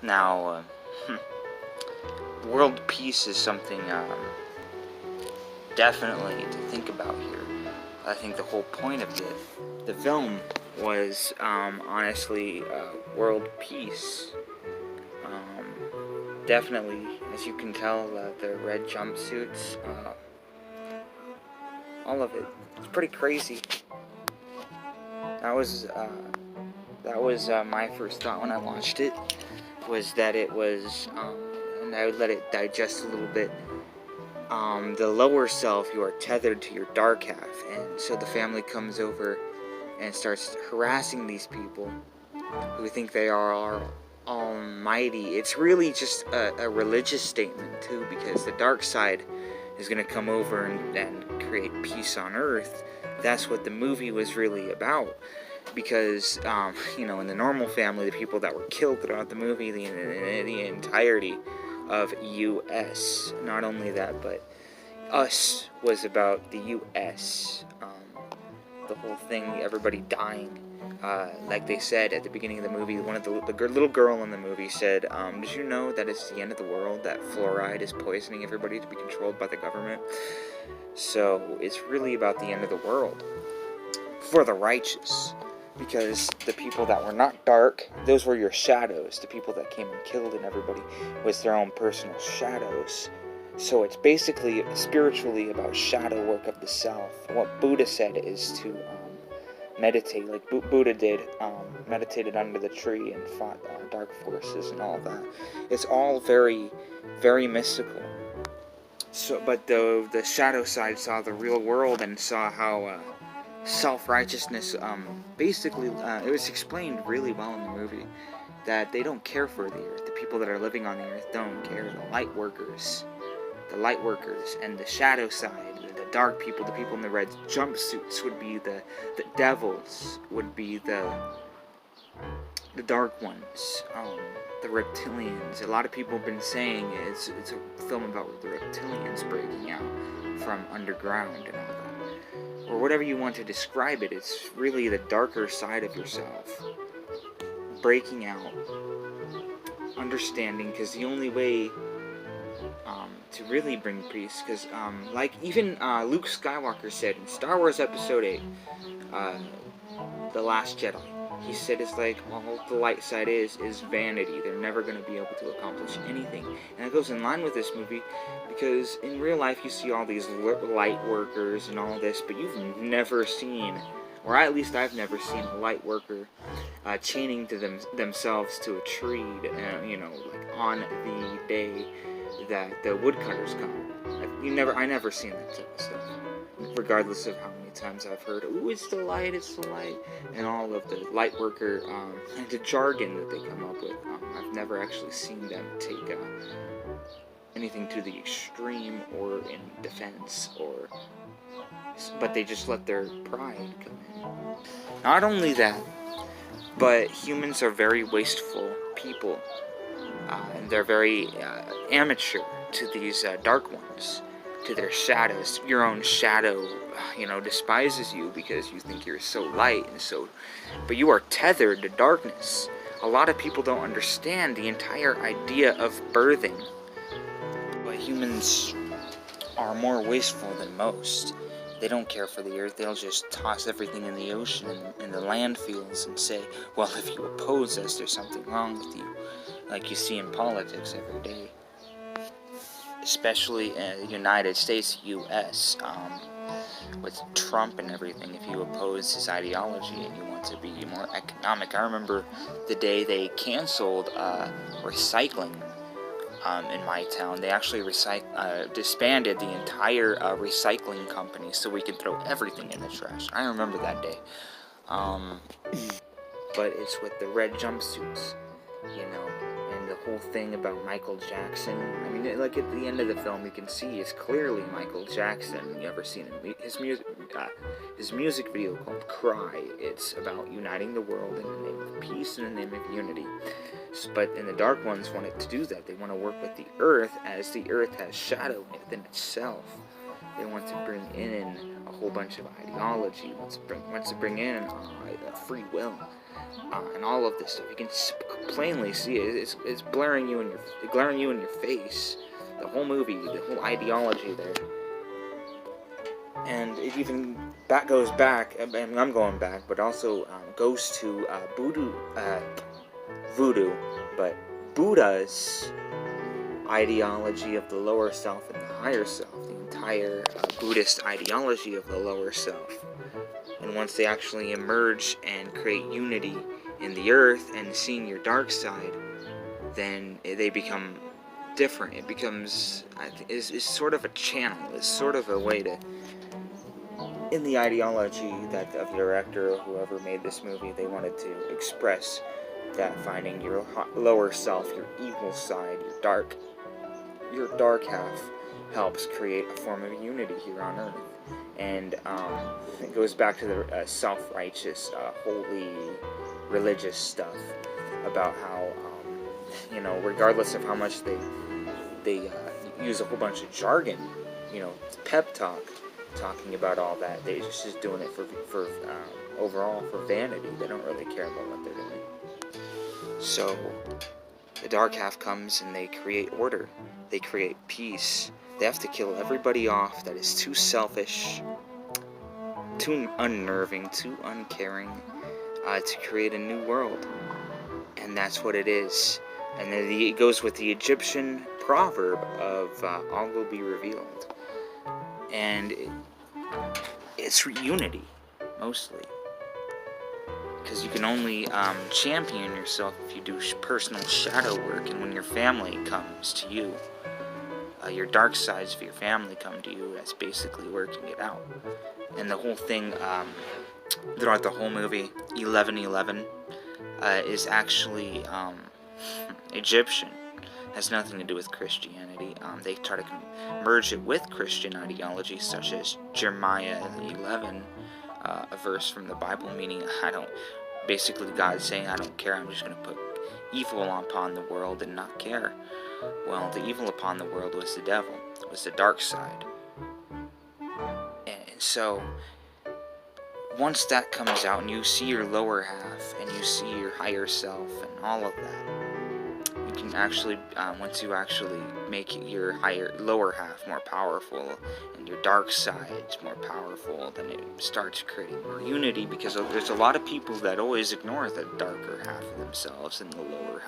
Now, world peace is something definitely to think about here. I think the whole point of the film was honestly world peace. Definitely, as you can tell, the red jumpsuits, all of it. It's pretty crazy. That was my first thought when I watched it, was that it was, and I would let it digest a little bit. The lower self, you are tethered to your dark half, and so the family comes over and starts harassing these people who think they are almighty. It's really just a religious statement too, because the dark side is going to come over and create peace on earth. That's what the movie was really about. Because, in the normal family, the people that were killed throughout the movie, the entirety of U.S., not only that, but Us was about the U.S., the whole thing, everybody dying. Like they said at the beginning of the movie, one of the little girl in the movie said, did you know that it's the end of the world, that fluoride is poisoning everybody to be controlled by the government? So it's really about the end of the world for the righteous, because the people that were not dark, those were your shadows. The people that came and killed and everybody was their own personal shadows. So it's basically spiritually about shadow work of the self. What Buddha said is to meditate, like Buddha did, meditated under the tree and fought dark forces and all that. It's all very, very mystical. So, but the shadow side saw the real world and saw how self-righteousness, basically, it was explained really well in the movie that they don't care for the earth. The people that are living on the earth don't care. The light workers, and the shadow side, the dark people, the people in the red jumpsuits would be the devils, would be the dark ones, the reptilians. A lot of people have been saying it's a film about the reptilians breaking out from underground and all that, or whatever you want to describe it. It's really the darker side of yourself breaking out, understanding, because the only way to really bring peace, because like even Luke Skywalker said in Star Wars Episode 8, The Last Jedi, he said it's like all the light side is vanity. They're never going to be able to accomplish anything. And that goes in line with this movie, because in real life you see all these light workers and all this, but you've never seen, or at least I've never seen, a light worker chaining to themselves to a tree, like on the day that the woodcutters come. I never seen that type of stuff. Regardless of how many times I've heard, "Ooh, it's the light," and all of the light worker and the jargon that they come up with. I've never actually seen them take anything to the extreme or in defense, but they just let their pride come in. Not only that, but humans are very wasteful people, and they're very amateur to these dark ones, to their shadows. Your own shadow, despises you because you think you're so light but you are tethered to darkness. A lot of people don't understand the entire idea of birthing. But humans are more wasteful than most. They don't care for the earth. They'll just toss everything in the ocean and in the landfills and say, well, if you oppose us, there's something wrong with you. Like you see in politics every day. Especially in the United States, U.S., with Trump and everything. If you oppose his ideology and you want to be more economic. I remember the day they canceled recycling in my town. They actually disbanded the entire recycling company so we could throw everything in the trash. I remember that day. But it's with the red jumpsuits, and the whole thing about Michael Jackson. I mean, like at the end of the film, you can see it's clearly Michael Jackson. You ever seen his music video called "Cry"? It's about uniting the world in the name of peace and in the name of unity. But in the dark ones wanted to do that. They want to work with the earth, as the earth has shadow within itself. They want to bring in a whole bunch of ideology. Wants to bring in free will. and all of this stuff. You can plainly see it. It's glaring you in your face. The whole movie, the whole ideology there. And it even goes back, and I'm going back, but also goes to voodoo, but Buddha's ideology of the lower self and the higher self, the entire Buddhist ideology of the lower self. And once they actually emerge and create unity in the earth and seeing your dark side, then they become different. It becomes, is sort of a channel, it's sort of a way to, in the ideology that of the director or whoever made this movie, they wanted to express that finding your lower self, your evil side, your dark half helps create a form of unity here on earth. And it goes back to the self-righteous, holy, religious stuff about how, regardless of how much they use a whole bunch of jargon, pep talk, talking about all that, they're just doing it for overall for vanity. They don't really care about what they're doing. So the dark half comes and they create order. They create peace. They have to kill everybody off that is too selfish, too unnerving, too uncaring, to create a new world. And that's what it is. And then it goes with the Egyptian proverb of all will be revealed. And it's unity, mostly. Because you can only champion yourself if you do personal shadow work, and when your family comes to you, your dark sides of your family come to you. That's basically working it out. And the whole thing, throughout the whole movie, 11/11 is actually Egyptian. Has nothing to do with Christianity. They try to merge it with Christian ideology, such as Jeremiah 11. A verse from the Bible, meaning basically God saying, I don't care, I'm just going to put evil upon the world and not care. Well, the evil upon the world was the devil, it was the dark side. And so, once that comes out and you see your lower half and you see your higher self and all of that, you can actually, once you actually make your lower half more powerful and your dark side more powerful, then it starts creating more unity, because there's a lot of people that always ignore the darker half of themselves and the lower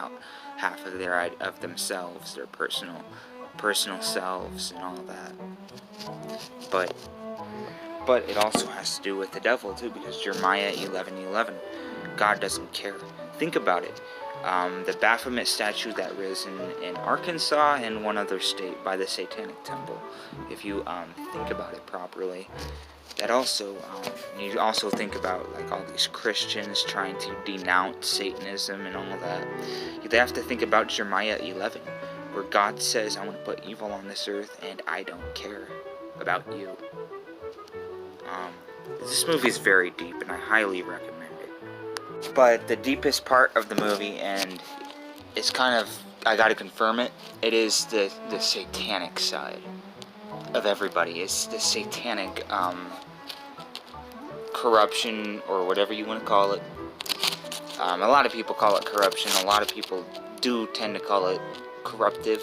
half of themselves, their personal selves and all that. But it also has to do with the devil too, because Jeremiah 11:11, God doesn't care. Think about it. The Baphomet statue that was in Arkansas and one other state by the Satanic Temple. If you think about it properly, that also you also think about like all these Christians trying to denounce Satanism and all that. They have to think about Jeremiah 11, where God says, "I want to put evil on this earth, and I don't care about you." This movie is very deep, and I highly recommend it. But the deepest part of the movie, and it's kind of, I gotta confirm it, it is the satanic side of everybody. It's the satanic corruption, or whatever you want to call it. A lot of people call it corruption. A lot of people do tend to call it corruptive.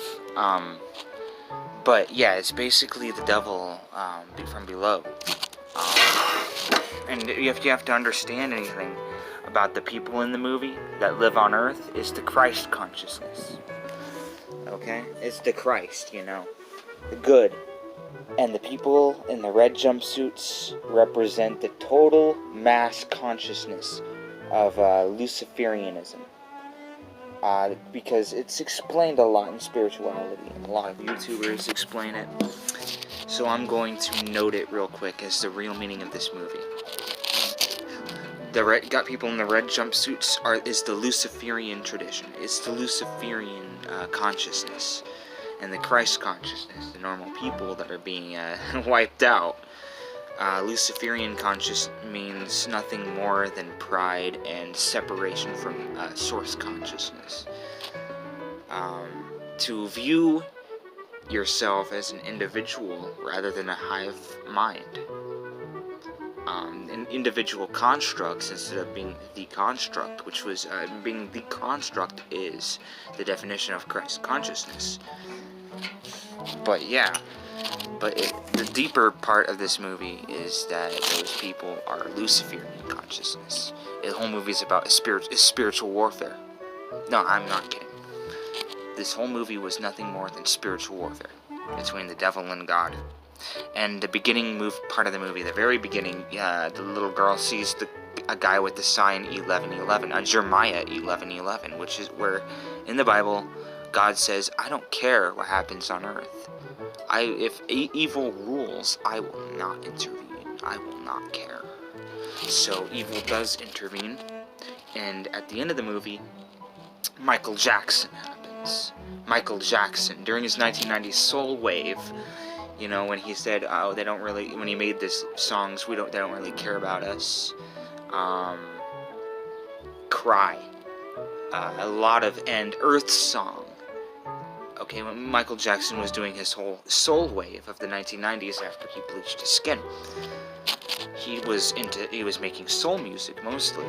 But yeah, it's basically the devil from below. And if you have to understand anything about the people in the movie that live on Earth, is the Christ consciousness. Okay? It's the Christ, the good. And the people in the red jumpsuits represent the total mass consciousness of Luciferianism. Because it's explained a lot in spirituality, and a lot of YouTubers explain it. So I'm going to note it real quick as the real meaning of this movie. Got people in the red jumpsuits is the Luciferian tradition. It's the Luciferian consciousness. And the Christ consciousness, the normal people that are being wiped out. Luciferian conscious means nothing more than pride and separation from source consciousness. To view yourself as an individual rather than a hive mind. individual constructs instead of being the construct, which was being the construct is the definition of Christ consciousness. But yeah, the deeper part of this movie is that those people are Luciferian consciousness. The whole movie is about spiritual warfare. No, I'm not kidding. This whole movie was nothing more than spiritual warfare between the devil and God. And the beginning part of the movie, the very beginning, the little girl sees a guy with the sign 11:11, Jeremiah 11:11, which is where in the Bible God says, "I don't care what happens on earth. If evil rules, I will not intervene. I will not care." So evil does intervene, and at the end of the movie, Michael Jackson happens. Michael Jackson, during his 1990s Soul Wave, you know, when he said, "Oh, when he made this songs, they don't really care about us." Cry, and Earth Song. Okay, when Michael Jackson was doing his whole Soul Wave of the 1990s after he bleached his skin, he was making soul music mostly.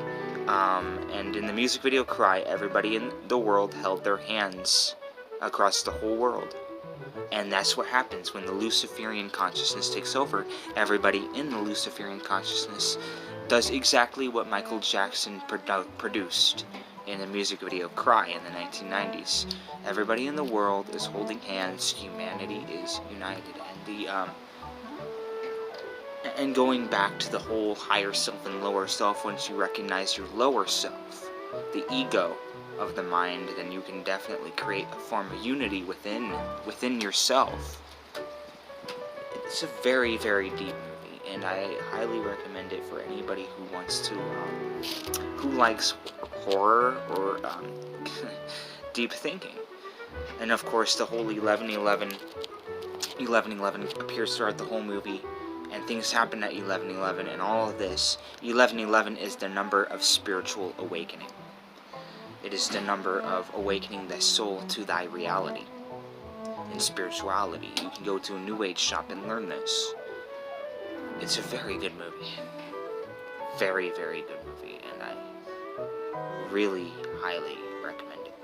And in the music video Cry, everybody in the world held their hands across the whole world. And that's what happens when the Luciferian consciousness takes over. Everybody in the Luciferian consciousness does exactly what Michael Jackson produced in the music video Cry in the 1990s. Everybody in the world is holding hands. Humanity is united. And going back to the whole higher self and lower self, once you recognize your lower self, the ego of the mind, then you can definitely create a form of unity within yourself. It's a very, very deep movie, and I highly recommend it for anybody who wants to, who likes horror or deep thinking. And of course, the whole 11:11 appears throughout the whole movie, and things happen at 11:11, and all of this. 11:11 is the number of spiritual awakening. It is the number of awakening thy soul to thy reality. In spirituality, you can go to a New Age shop and learn this. It's a very good movie. Very, very good movie, and I really highly recommend it.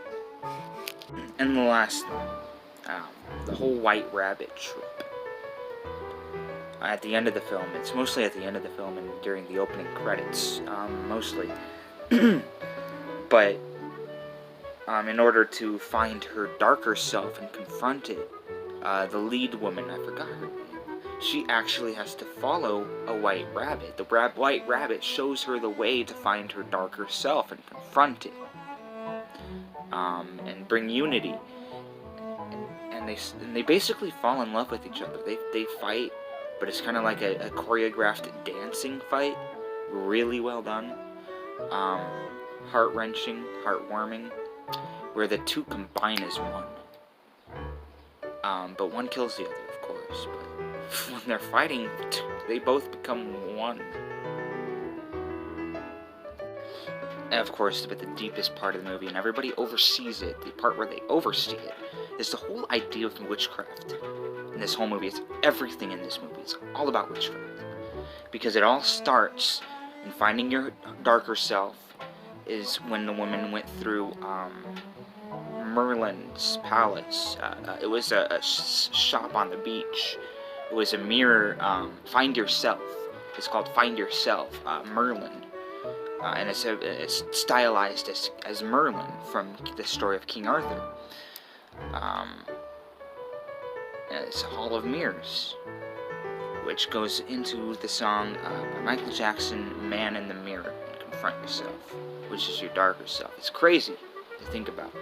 And the last one, the whole White Rabbit trip. At the end of the film, it's mostly at the end of the film and during the opening credits, mostly. But in order to find her darker self and confront it, the lead woman, I forgot her name, she actually has to follow a white rabbit. The white rabbit shows her the way to find her darker self and confront it, and bring unity. And they basically fall in love with each other. They fight, but it's kind of like a choreographed dancing fight, really well done, heart-wrenching, heartwarming, where the two combine as one. But one kills the other, of course. But when they're fighting, they both become one. And of course, but the deepest part of the movie, and everybody oversees it, the part where they oversee it, is the whole idea of witchcraft. In this whole movie, it's everything in this movie. It's all about witchcraft. Because it all starts in finding your darker self is when the woman went through Merlin's palace. It was a shop on the beach. It was a mirror, Find Yourself. It's called Find Yourself, Merlin. And it's stylized as Merlin from the story of King Arthur. It's a Hall of Mirrors, which goes into the song by Michael Jackson, Man in the Mirror, and Confront Yourself, which is your darker self. It's crazy to think about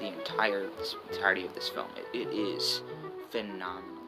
the entirety of this film. It is phenomenal.